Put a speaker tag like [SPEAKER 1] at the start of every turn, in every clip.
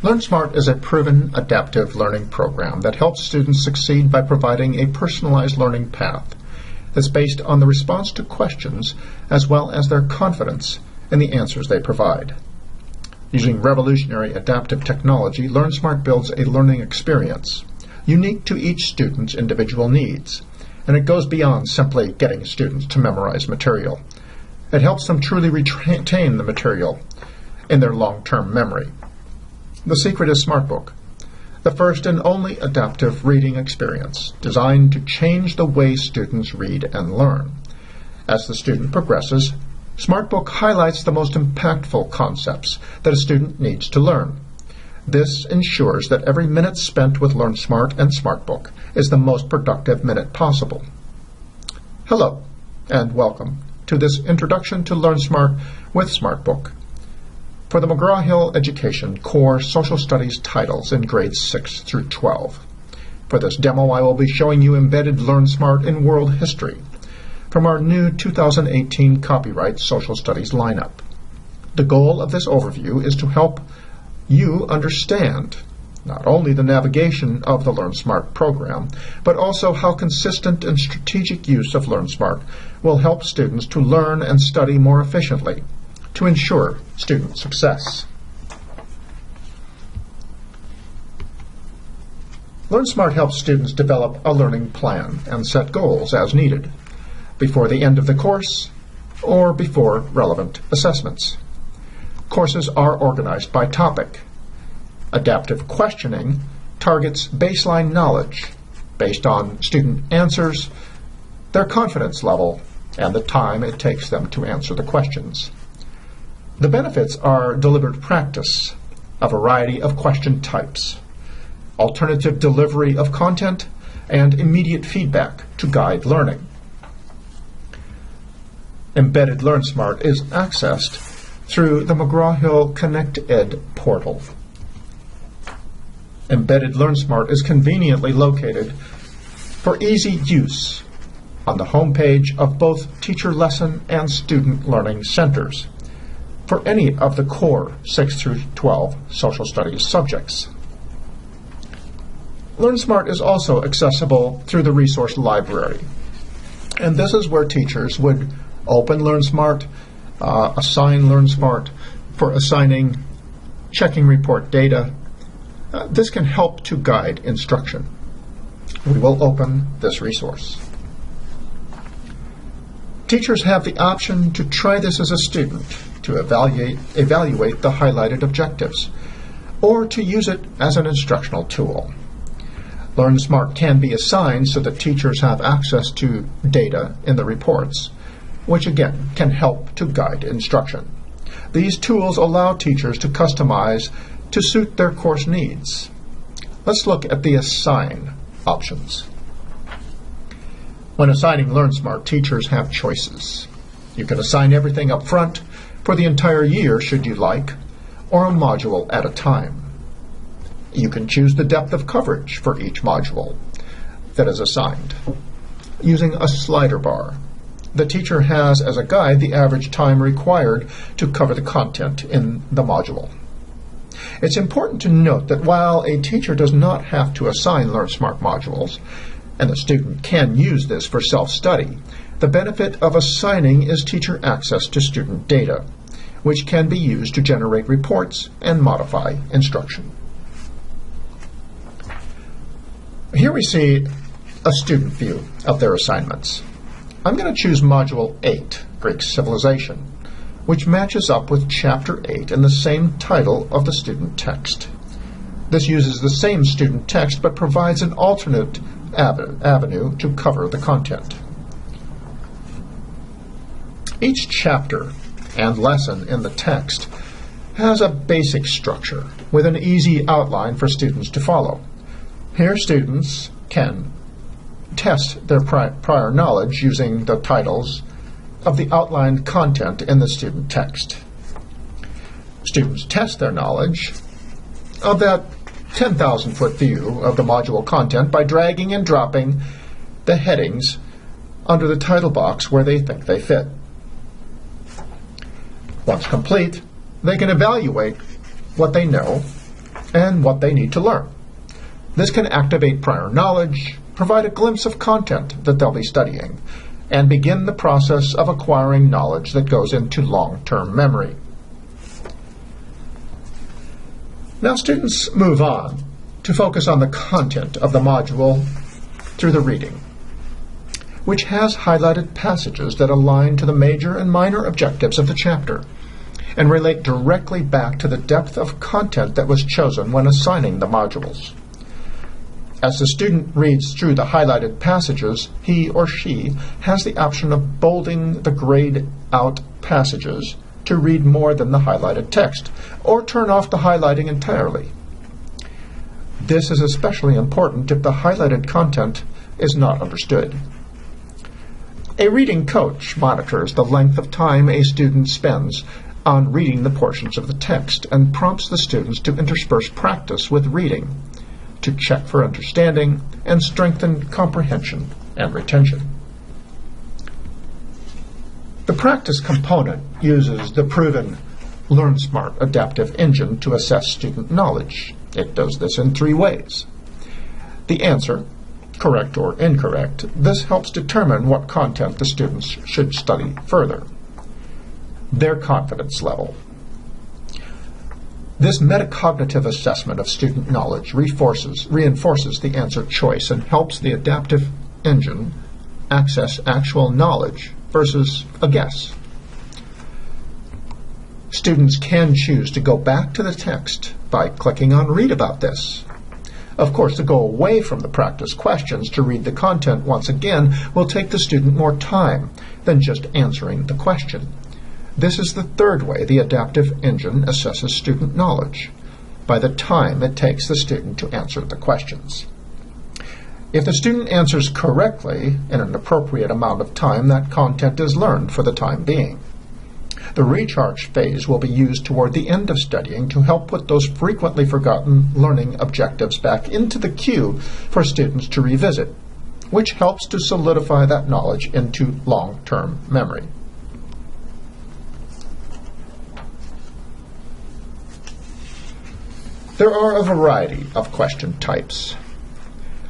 [SPEAKER 1] LearnSmart is a proven adaptive learning program that helps students succeed by providing a personalized learning path that's based on the response to questions as well as their confidence in the answers they provide. Using revolutionary adaptive technology, LearnSmart builds a learning experience unique to each student's individual needs, and it goes beyond simply getting students to memorize material. It helps them truly retain the material in their long-term memory. The secret is SmartBook, the first and only adaptive reading experience designed to change the way students read and learn. As the student progresses, SmartBook highlights the most impactful concepts that a student needs to learn. This ensures that every minute spent with LearnSmart and SmartBook is the most productive minute possible. Hello, and welcome to this Introduction to LearnSmart with SmartBook for the McGraw-Hill Education Core Social Studies titles in grades 6 through 12. For this demo, I will be showing you embedded LearnSmart in world history from our new 2018 Copyright Social Studies lineup. The goal of this overview is to help you understand not only the navigation of the LearnSmart program, but also how consistent and strategic use of LearnSmart will help students to learn and study more efficiently to ensure student success. LearnSmart helps students develop a learning plan and set goals as needed before the end of the course or before relevant assessments. Courses are organized by topic. Adaptive questioning targets baseline knowledge based on student answers, their confidence level, and the time it takes them to answer the questions. The benefits are deliberate practice, a variety of question types, alternative delivery of content, and immediate feedback to guide learning. Embedded LearnSmart is accessed through the McGraw-Hill ConnectEd portal. Embedded LearnSmart is conveniently located for easy use on the homepage of both teacher lesson and student learning centers for any of the core 6 through 12 social studies subjects. LearnSmart is also accessible through the resource library, and this is where teachers would open LearnSmart, assign LearnSmart for assigning, checking report data. This can help to guide instruction. We will open this resource. Teachers have the option to try this as a student, to evaluate the highlighted objectives, or to use it as an instructional tool. LearnSmart can be assigned so that teachers have access to data in the reports, which again can help to guide instruction. These tools allow teachers to customize to suit their course needs. Let's look at the Assign options. When assigning LearnSmart, teachers have choices. You can assign everything up front for the entire year, should you like, or a module at a time. You can choose the depth of coverage for each module that is assigned. Using a slider bar, the teacher has as a guide the average time required to cover the content in the module. It's important to note that while a teacher does not have to assign LearnSmart modules, and the student can use this for self-study, the benefit of assigning is teacher access to student data, which can be used to generate reports and modify instruction. Here we see a student view of their assignments. I'm going to choose Module 8, Greek Civilization, which matches up with Chapter 8 in the same title of the student text. This uses the same student text but provides an alternate avenue to cover the content. Each chapter and lesson in the text has a basic structure with an easy outline for students to follow. Here students can test their prior knowledge using the titles of the outlined content in the student text. Students test their knowledge of that 10,000-foot view of the module content by dragging and dropping the headings under the title box where they think they fit. Once complete, they can evaluate what they know and what they need to learn. This can activate prior knowledge, provide a glimpse of content that they'll be studying, and begin the process of acquiring knowledge that goes into long-term memory. Now students move on to focus on the content of the module through the reading, which has highlighted passages that align to the major and minor objectives of the chapter and relate directly back to the depth of content that was chosen when assigning the modules. As the student reads through the highlighted passages, he or she has the option of bolding the grayed out passages to read more than the highlighted text, or turn off the highlighting entirely. This is especially important if the highlighted content is not understood. A reading coach monitors the length of time a student spends on reading the portions of the text and prompts the students to intersperse practice with reading to check for understanding and strengthen comprehension and retention. The practice component uses the proven LearnSmart adaptive engine to assess student knowledge. It does this in 3 ways. The answer, correct or incorrect, this helps determine what content the students should study further. Their confidence level. This metacognitive assessment of student knowledge reinforces the answer choice and helps the adaptive engine access actual knowledge versus a guess. Students can choose to go back to the text by clicking on Read About This. Of course, to go away from the practice questions to read the content once again will take the student more time than just answering the question. This is the 3rd way the adaptive engine assesses student knowledge, by the time it takes the student to answer the questions. If the student answers correctly in an appropriate amount of time, that content is learned for the time being. The recharge phase will be used toward the end of studying to help put those frequently forgotten learning objectives back into the queue for students to revisit, which helps to solidify that knowledge into long-term memory. There are a variety of question types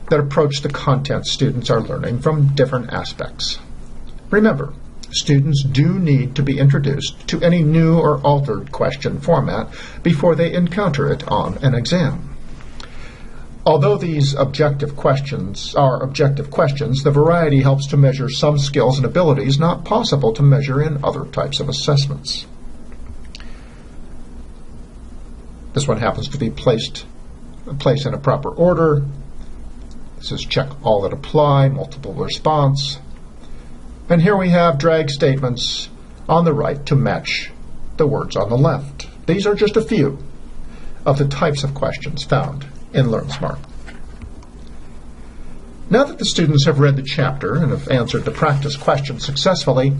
[SPEAKER 1] that approach the content students are learning from different aspects. Remember, students do need to be introduced to any new or altered question format before they encounter it on an exam. Although these objective questions are objective questions, the variety helps to measure some skills and abilities not possible to measure in other types of assessments. This one happens to be placed in a proper order. This is check all that apply, multiple response. And here we have drag statements on the right to match the words on the left. These are just a few of the types of questions found in LearnSmart. Now that the students have read the chapter and have answered the practice questions successfully,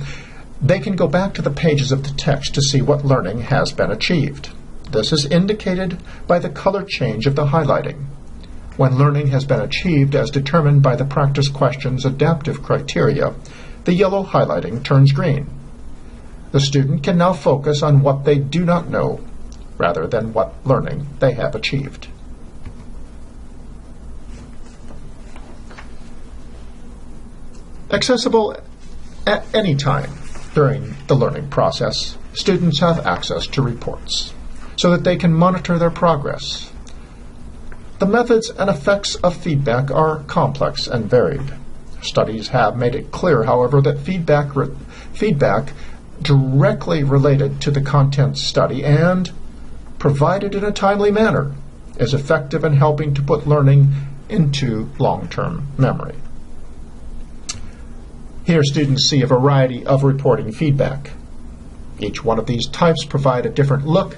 [SPEAKER 1] they can go back to the pages of the text to see what learning has been achieved. This is indicated by the color change of the highlighting. When learning has been achieved as determined by the practice question's adaptive criteria, the yellow highlighting turns green. The student can now focus on what they do not know rather than what learning they have achieved. Accessible at any time during the learning process, students have access to reports so that they can monitor their progress. The methods and effects of feedback are complex and varied. Studies have made it clear, however, that feedback directly related to the content study and provided in a timely manner is effective in helping to put learning into long-term memory. Here, students see a variety of reporting feedback. Each one of these types provide a different look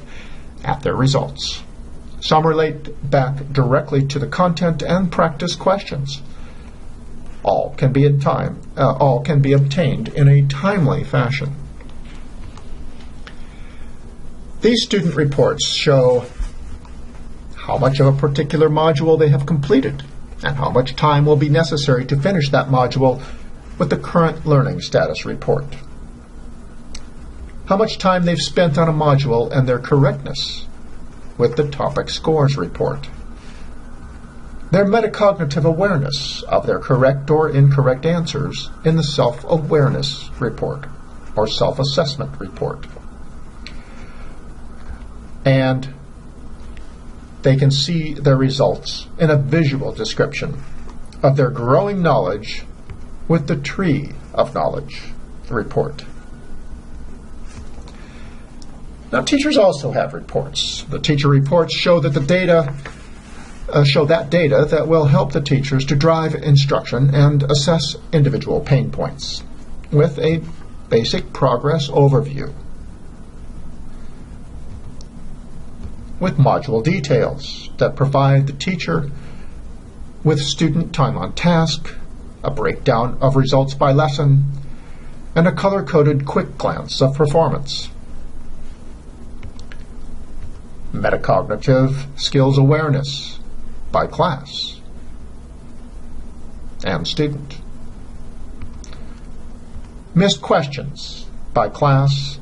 [SPEAKER 1] at their results. Some relate back directly to the content and practice questions. All can be obtained in a timely fashion. These student reports show how much of a particular module they have completed and how much time will be necessary to finish that module with the current learning status report. How much time they've spent on a module and their correctness, with the Topic Scores Report. Their metacognitive awareness of their correct or incorrect answers in the Self-Awareness Report or Self-Assessment Report. And they can see their results in a visual description of their growing knowledge with the Tree of Knowledge report. Now, teachers also have reports. The teacher reports show that data that will help the teachers to drive instruction and assess individual pain points with a basic progress overview, with module details that provide the teacher with student time on task, a breakdown of results by lesson, and a color-coded quick glance of performance. Metacognitive skills awareness by class and student. Missed questions by class,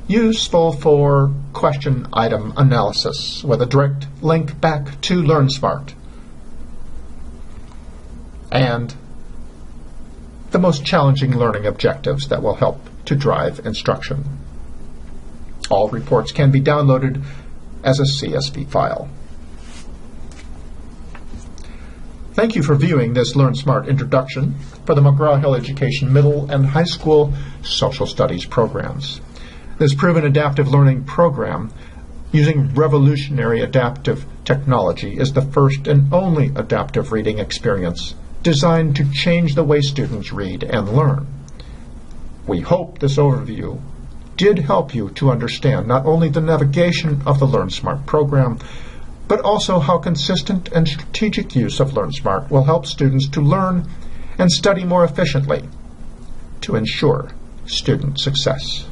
[SPEAKER 1] useful for question item analysis with a direct link back to LearnSmart. And the most challenging learning objectives that will help to drive instruction. All reports can be downloaded as a CSV file. Thank you for viewing this LearnSmart introduction for the McGraw-Hill Education Middle and High School Social Studies programs. This proven adaptive learning program using revolutionary adaptive technology is the first and only adaptive reading experience designed to change the way students read and learn. We hope this overview did help you to understand not only the navigation of the LearnSmart program, but also how consistent and strategic use of LearnSmart will help students to learn and study more efficiently to ensure student success.